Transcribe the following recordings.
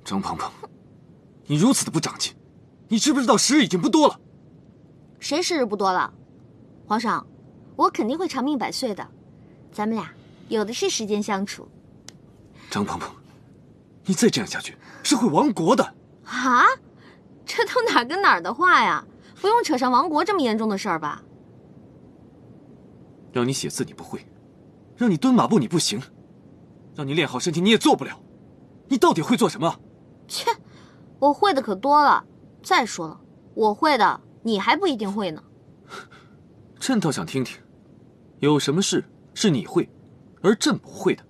张鹏鹏，你如此的不长进，你知不知道时日已经不多了？谁时日不多了？皇上，我肯定会长命百岁的，咱们俩有的是时间相处。张鹏鹏，你再这样下去是会亡国的。啊？这都哪跟哪儿的话呀？不用扯上亡国这么严重的事儿吧？让你写字你不会，让你蹲马步你不行，让你练好身体你也做不了，你到底会做什么？切，我会的可多了。再说了，我会的你还不一定会呢。朕倒想听听，有什么事是你会，而朕不会的？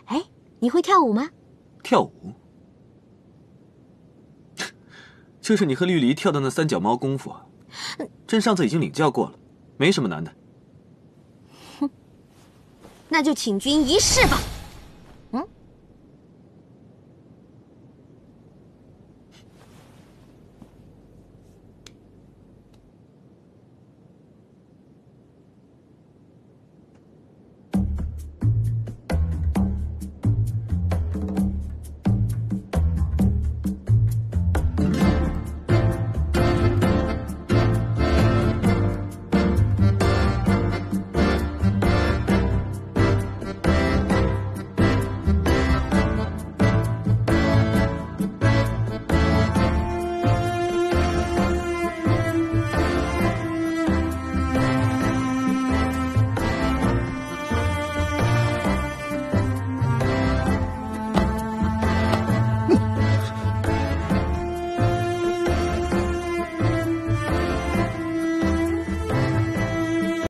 哎，你会跳舞吗？跳舞？就是你和绿篱跳的那三脚猫功夫啊！朕上次已经领教过了，没什么难的。哼，那就请君一试吧。